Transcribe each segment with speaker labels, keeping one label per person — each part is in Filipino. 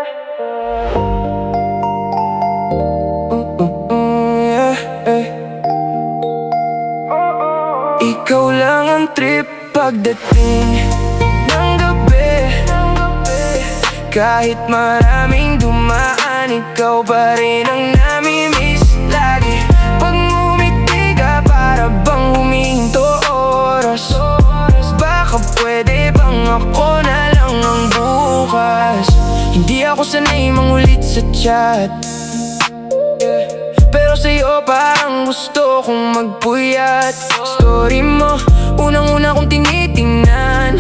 Speaker 1: Ikaw lang ang trip pagdating ng gabi. Kahit maraming dumaan, ikaw pa rin ang nami-miss lagi. Pag ngumiti ka, para bang humihinto oras. Baka pwede bang ako na lang ang bukas. Hindi ako sanay mangulit sa chat, pero sa'yo parang gusto kong magpuyat. Story mo, unang-una kong tinitingnan.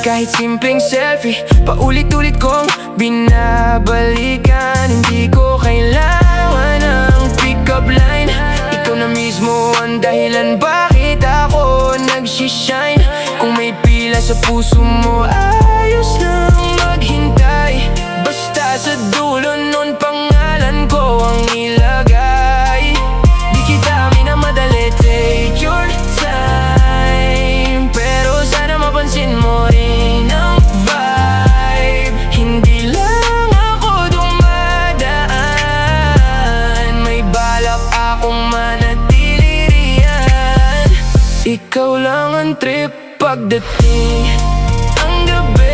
Speaker 1: Kahit simpleng selfie, paulit-ulit kong binabalikan. Hindi ko kailangan ng pick-up line. Ikaw na mismo ang dahilan bakit ako nagsishine. Kung may pila sa puso mo, ayos lang maghintay. Basta sa dulo nun pangalan ko ang ilagay. Di kita minamadali, take your time. Pero sana mapansin mo rin ang vibe. Hindi lang ako dumadaan, may balak akong manatili riyan. Ikaw lang ang trip pagdating ng gabi.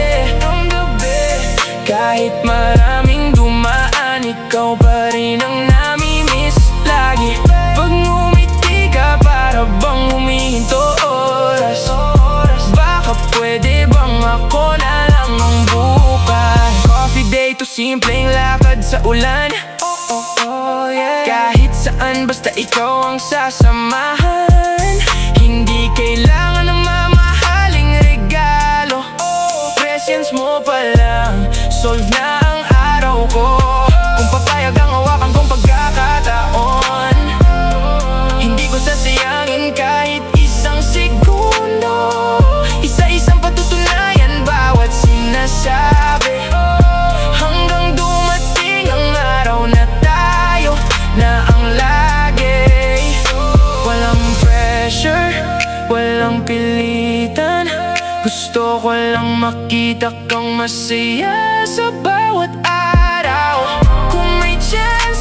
Speaker 1: Kahit maraming dumaan, ikaw pa rin ang nami-miss lagi. Pag ngumiti ka, para bang humihinto oras. Baka pwede bang ako na lang ang bukas. Coffee day to simpleng lakad sa ulan. Kahit saan basta ikaw ang sasamahan. Hindi kailangan ng mamahaling regalo. Presence mo pa lang, solve na ang araw ko. Kung papayag ang hawakan kong pagkakataon, hindi ko sasayangin kahit isang segundo. Isa-isang patutunayan bawat sinasabi, hanggang dumating ang araw na tayo na ang lagi. Walang pressure, walang pilitan. Gusto ko lang makita kang masaya sa bawat araw. Kung may chance